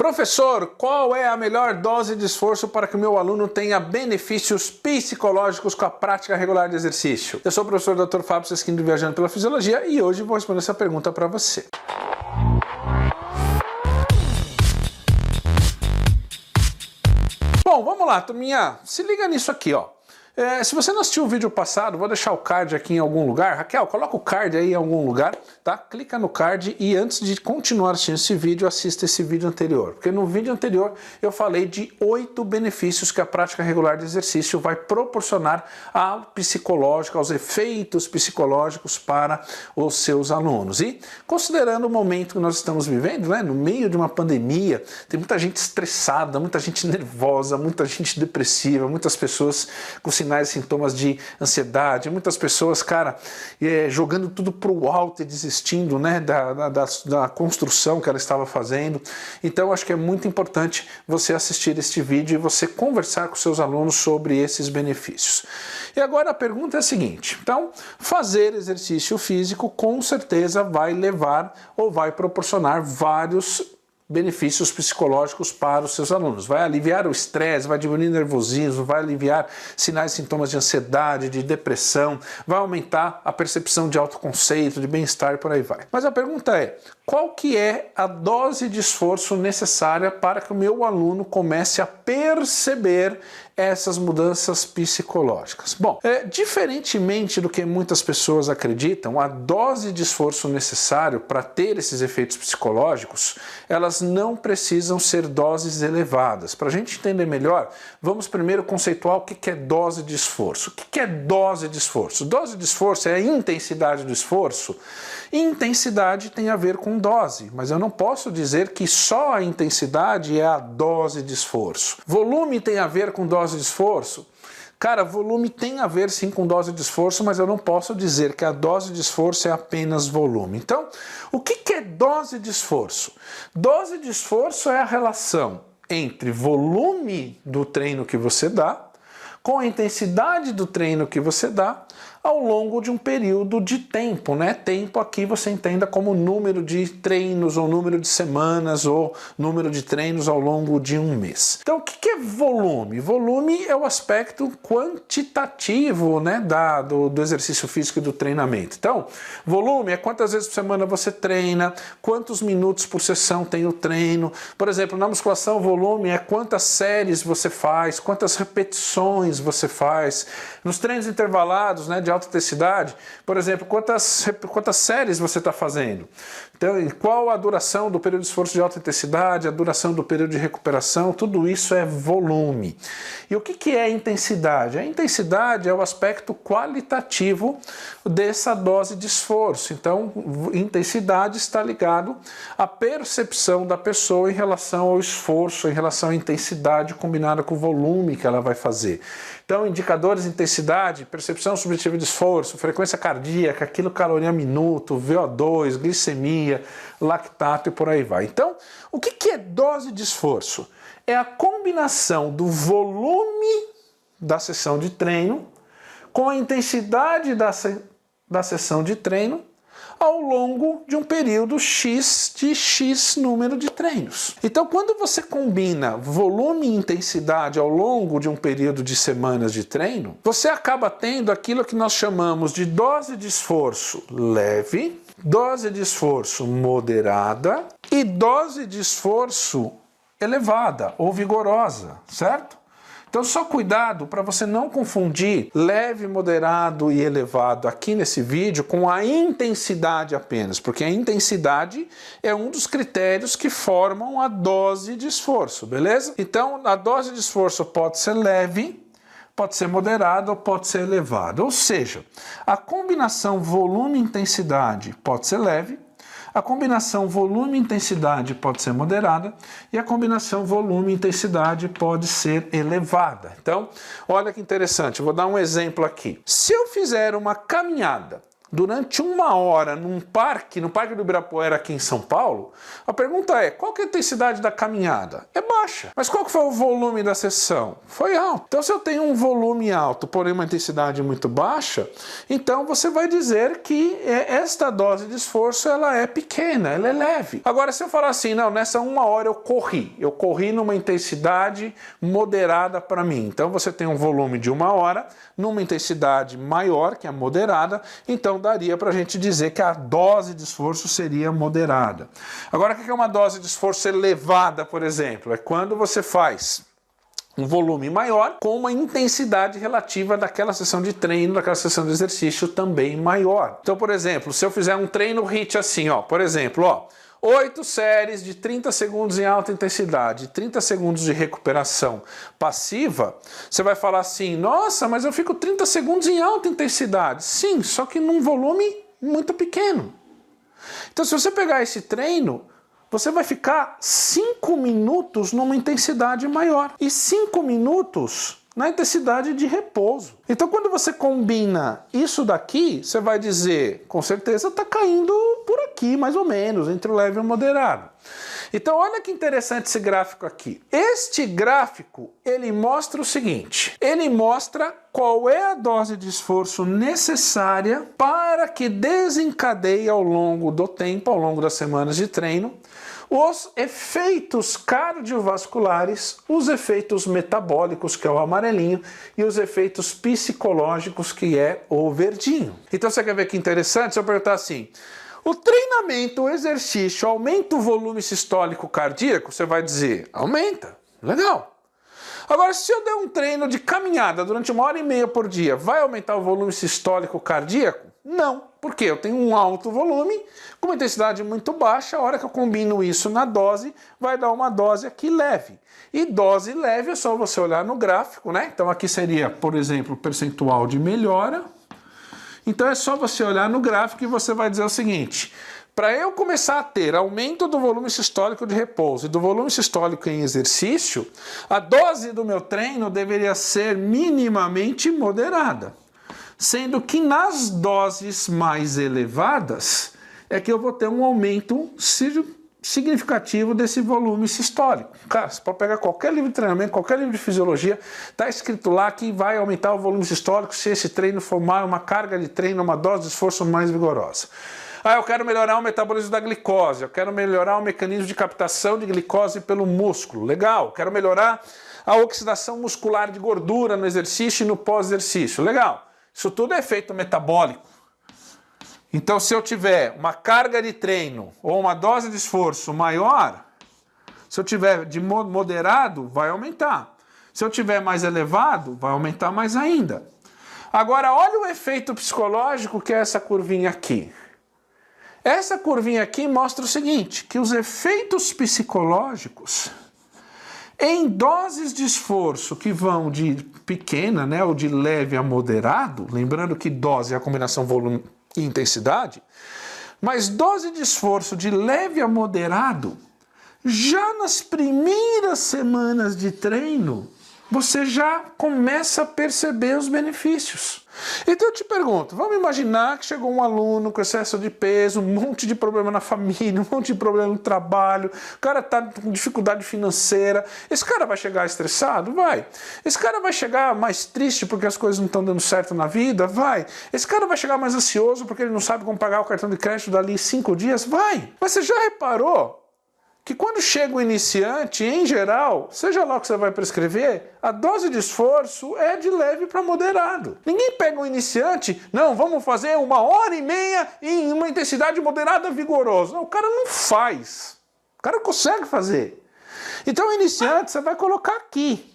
Professor, qual é a melhor dose de esforço para que o meu aluno tenha benefícios psicológicos com a prática regular de exercício? Eu sou o professor Dr. Fábio Sesquini do Viajando pela Fisiologia e hoje vou responder essa pergunta para você. Bom, vamos lá, turminha. Se liga nisso aqui, ó. Se você não assistiu o vídeo passado, vou deixar o card aqui em algum lugar. Raquel, coloca o card aí em algum lugar, tá? Clica no card e antes de continuar assistindo esse vídeo, assista esse vídeo anterior. Porque no vídeo anterior eu falei de 8 benefícios que a prática regular de exercício vai proporcionar ao psicológico, aos efeitos psicológicos para os seus alunos. E considerando o momento que nós estamos vivendo, né, no meio de uma pandemia, tem muita gente estressada, muita gente nervosa, muita gente depressiva, muitas pessoas com sinais e sintomas de ansiedade, muitas pessoas, cara, jogando tudo pro alto e desistindo, né, da construção que ela estava fazendo. Então, acho que é muito importante você assistir este vídeo e você conversar com seus alunos sobre esses benefícios. E agora a pergunta é a seguinte, então, fazer exercício físico com certeza vai levar ou vai proporcionar vários benefícios psicológicos para os seus alunos. Vai aliviar o estresse, vai diminuir o nervosismo, vai aliviar sinais e sintomas de ansiedade, de depressão, vai aumentar a percepção de autoconceito, de bem-estar e por aí vai. Mas a pergunta é, qual que é a dose de esforço necessária para que o meu aluno comece a perceber essas mudanças psicológicas? Bom, diferentemente do que muitas pessoas acreditam, a dose de esforço necessário para ter esses efeitos psicológicos, elas não precisam ser doses elevadas. Para a gente entender melhor, vamos primeiro conceituar o que é dose de esforço. O que é dose de esforço? Dose de esforço é a intensidade do esforço. Intensidade tem a ver com dose, mas eu não posso dizer que só a intensidade é a dose de esforço. Volume tem a ver com dose de esforço? Cara, volume tem a ver sim com dose de esforço, mas eu não posso dizer que a dose de esforço é apenas volume. Então, o que é dose de esforço? Dose de esforço é a relação entre volume do treino que você dá com a intensidade do treino que você dá ao longo de um período de tempo, né? Tempo aqui você entenda como número de treinos, ou número de semanas, ou número de treinos ao longo de um mês. Então, o que é volume? Volume é o aspecto quantitativo, né, do exercício físico e do treinamento. Então, volume é quantas vezes por semana você treina, quantos minutos por sessão tem o treino. Por exemplo, na musculação, volume é quantas séries você faz, quantas repetições você faz. Nos treinos intervalados, né, de alta intensidade, por exemplo, quantas séries você está fazendo? Então, qual a duração do período de esforço de alta intensidade, a duração do período de recuperação, tudo isso é volume. E o que é intensidade? A intensidade é o aspecto qualitativo dessa dose de esforço. Então, intensidade está ligado à percepção da pessoa em relação ao esforço, em relação à intensidade combinada com o volume que ela vai fazer. Então, indicadores de intensidade, percepção subjetiva de esforço, frequência cardíaca, quilocaloria minuto, VO2, glicemia, lactato e por aí vai. Então, o que é dose de esforço? É a combinação do volume da sessão de treino com a intensidade da sessão de treino ao longo de um período X de X número de treinos. Então, quando você combina volume e intensidade ao longo de um período de semanas de treino, você acaba tendo aquilo que nós chamamos de dose de esforço leve, dose de esforço moderada e dose de esforço elevada ou vigorosa, certo? Então, só cuidado para você não confundir leve, moderado e elevado aqui nesse vídeo com a intensidade apenas, porque a intensidade é um dos critérios que formam a dose de esforço, beleza? Então, a dose de esforço pode ser leve, pode ser moderada ou pode ser elevada. Ou seja, a combinação volume e intensidade pode ser leve, a combinação volume e intensidade pode ser moderada e a combinação volume e intensidade pode ser elevada. Então, olha que interessante, eu vou dar um exemplo aqui. Se eu fizer uma caminhada durante 1 hora no Parque do Ibirapuera aqui em São Paulo, a pergunta é, qual que é a intensidade da caminhada? É baixa. baixa. Mas qual que foi o volume da sessão? Foi alto. Então se eu tenho um volume alto, porém uma intensidade muito baixa, então você vai dizer que esta dose de esforço ela é pequena, ela é leve. Agora se eu falar assim, não, nessa 1 hora eu corri numa intensidade moderada para mim. Então você tem um volume de 1 hora, numa intensidade maior, que é moderada, então daria para a gente dizer que a dose de esforço seria moderada. Agora, o que é uma dose de esforço elevada, por exemplo? É quando você faz um volume maior com uma intensidade relativa daquela sessão de treino, daquela sessão de exercício também maior. Então, por exemplo, se eu fizer um treino HIIT assim, ó, por exemplo, ó, 8 séries de 30 segundos em alta intensidade, 30 segundos de recuperação passiva, você vai falar assim, nossa, mas eu fico 30 segundos em alta intensidade. Sim, só que num volume muito pequeno. Então se você pegar esse treino, você vai ficar 5 minutos numa intensidade maior e 5 minutos na intensidade de repouso. Então quando você combina isso daqui, você vai dizer, com certeza está caindo por aqui, mais ou menos, entre o leve e o moderado. Então olha que interessante esse gráfico aqui. Este gráfico, ele mostra o seguinte, ele mostra qual é a dose de esforço necessária para que desencadeie ao longo do tempo, ao longo das semanas de treino, os efeitos cardiovasculares, os efeitos metabólicos, que é o amarelinho, e os efeitos psicológicos, que é o verdinho. Então você quer ver que interessante? Se eu perguntar assim, o treinamento, o exercício, aumenta o volume sistólico cardíaco? Você vai dizer, aumenta. Legal. Agora, se eu der um treino de caminhada durante 1h30 por dia, vai aumentar o volume sistólico cardíaco? Não, porque eu tenho um alto volume com uma intensidade muito baixa, a hora que eu combino isso na dose, vai dar uma dose aqui leve. E dose leve é só você olhar no gráfico, né? Então aqui seria, por exemplo, o percentual de melhora. Então é só você olhar no gráfico e você vai dizer o seguinte, para eu começar a ter aumento do volume sistólico de repouso e do volume sistólico em exercício, a dose do meu treino deveria ser minimamente moderada. Sendo que nas doses mais elevadas é que eu vou ter um aumento significativo desse volume sistólico. Cara, você pode pegar qualquer livro de treinamento, qualquer livro de fisiologia, está escrito lá que vai aumentar o volume sistólico se esse treino formar uma carga de treino, uma dose de esforço mais vigorosa. Ah, eu quero melhorar o metabolismo da glicose, eu quero melhorar o mecanismo de captação de glicose pelo músculo. Legal, quero melhorar a oxidação muscular de gordura no exercício e no pós-exercício. Legal. Isso tudo é efeito metabólico. Então, se eu tiver uma carga de treino ou uma dose de esforço maior, se eu tiver de moderado, vai aumentar. Se eu tiver mais elevado, vai aumentar mais ainda. Agora, olha o efeito psicológico que é essa curvinha aqui. Essa curvinha aqui mostra o seguinte, que os efeitos psicológicos em doses de esforço que vão de pequena, né, ou de leve a moderado, lembrando que dose é a combinação volume e intensidade, mas dose de esforço de leve a moderado, já nas primeiras semanas de treino, você já começa a perceber os benefícios. Então eu te pergunto, vamos imaginar que chegou um aluno com excesso de peso, um monte de problema na família, um monte de problema no trabalho, o cara está com dificuldade financeira, esse cara vai chegar estressado? Vai. Esse cara vai chegar mais triste porque as coisas não estão dando certo na vida? Vai. Esse cara vai chegar mais ansioso porque ele não sabe como pagar o cartão de crédito dali 5 dias? Vai. Mas você já reparou que quando chega o iniciante, em geral, seja lá o que você vai prescrever, a dose de esforço é de leve para moderado. Ninguém pega um iniciante, não, vamos fazer 1h30 em uma intensidade moderada vigorosa. Não, o cara não faz. O cara consegue fazer. Então o iniciante você vai colocar aqui.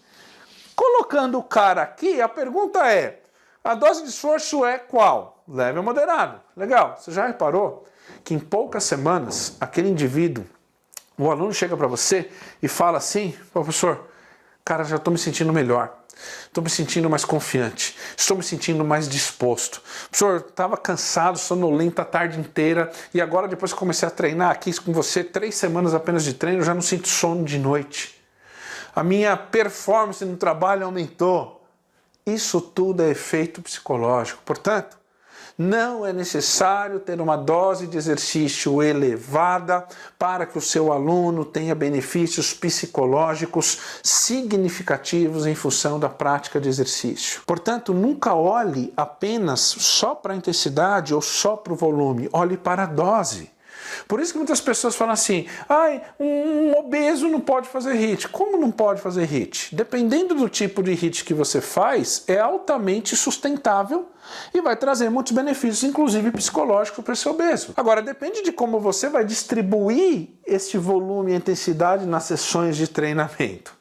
Colocando o cara aqui, a pergunta é, a dose de esforço é qual? Leve ou moderado. Legal, você já reparou que em poucas semanas, aquele indivíduo, o aluno chega para você e fala assim, professor, cara, já estou me sentindo melhor, estou me sentindo mais confiante, estou me sentindo mais disposto. Professor, estava cansado, sonolento a tarde inteira e agora depois que comecei a treinar aqui com você, 3 semanas apenas de treino, eu já não sinto sono de noite. A minha performance no trabalho aumentou. Isso tudo é efeito psicológico. Portanto, Não é necessário ter uma dose de exercício elevada para que o seu aluno tenha benefícios psicológicos significativos em função da prática de exercício. Portanto, nunca olhe apenas só para a intensidade ou só para o volume, olhe para a dose. Por isso que muitas pessoas falam assim, um obeso não pode fazer HIIT. Como não pode fazer HIIT? Dependendo do tipo de HIIT que você faz, é altamente sustentável e vai trazer muitos benefícios, inclusive psicológicos, para esse obeso. Agora, depende de como você vai distribuir esse volume e intensidade nas sessões de treinamento.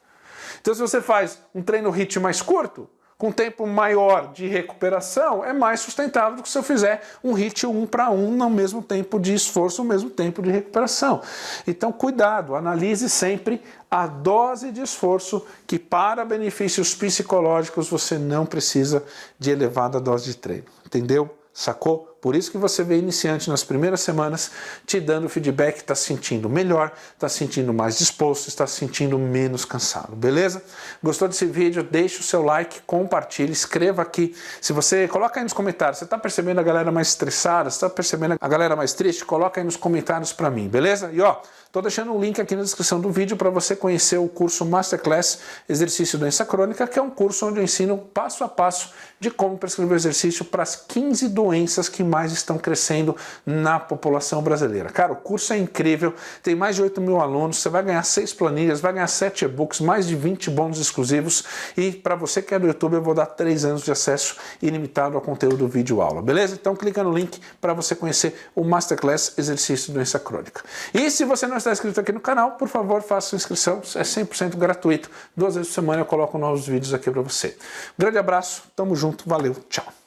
Então, se você faz um treino HIIT mais curto, com tempo maior de recuperação, é mais sustentável do que se eu fizer um HIIT 1 para 1 no mesmo tempo de esforço, no mesmo tempo de recuperação. Então, cuidado, analise sempre a dose de esforço, que para benefícios psicológicos você não precisa de elevada dose de treino. Entendeu? Sacou? Por isso que você vê iniciante nas primeiras semanas te dando feedback, está se sentindo melhor, está se sentindo mais disposto, está se sentindo menos cansado, beleza? Gostou desse vídeo? Deixe o seu like, compartilhe, escreva aqui. Se você coloca aí nos comentários, você está percebendo a galera mais estressada, você está percebendo a galera mais triste? Coloca aí nos comentários para mim, beleza? E ó, tô deixando um link aqui na descrição do vídeo para você conhecer o curso Masterclass Exercício e Doença Crônica, que é um curso onde eu ensino passo a passo de como prescrever exercício para as 15 doenças que mais estão crescendo na população brasileira. Cara, o curso é incrível, tem mais de 8 mil alunos, você vai ganhar 6 planilhas, vai ganhar 7 e-books, mais de 20 bônus exclusivos e para você que é do YouTube eu vou dar 3 anos de acesso ilimitado ao conteúdo vídeo aula, beleza? Então clica no link para você conhecer o Masterclass Exercício e Doença Crônica. E se você não está inscrito aqui no canal, por favor, faça sua inscrição, é 100% gratuito, 2 vezes por semana eu coloco novos vídeos aqui para você. Grande abraço, tamo junto, valeu, tchau!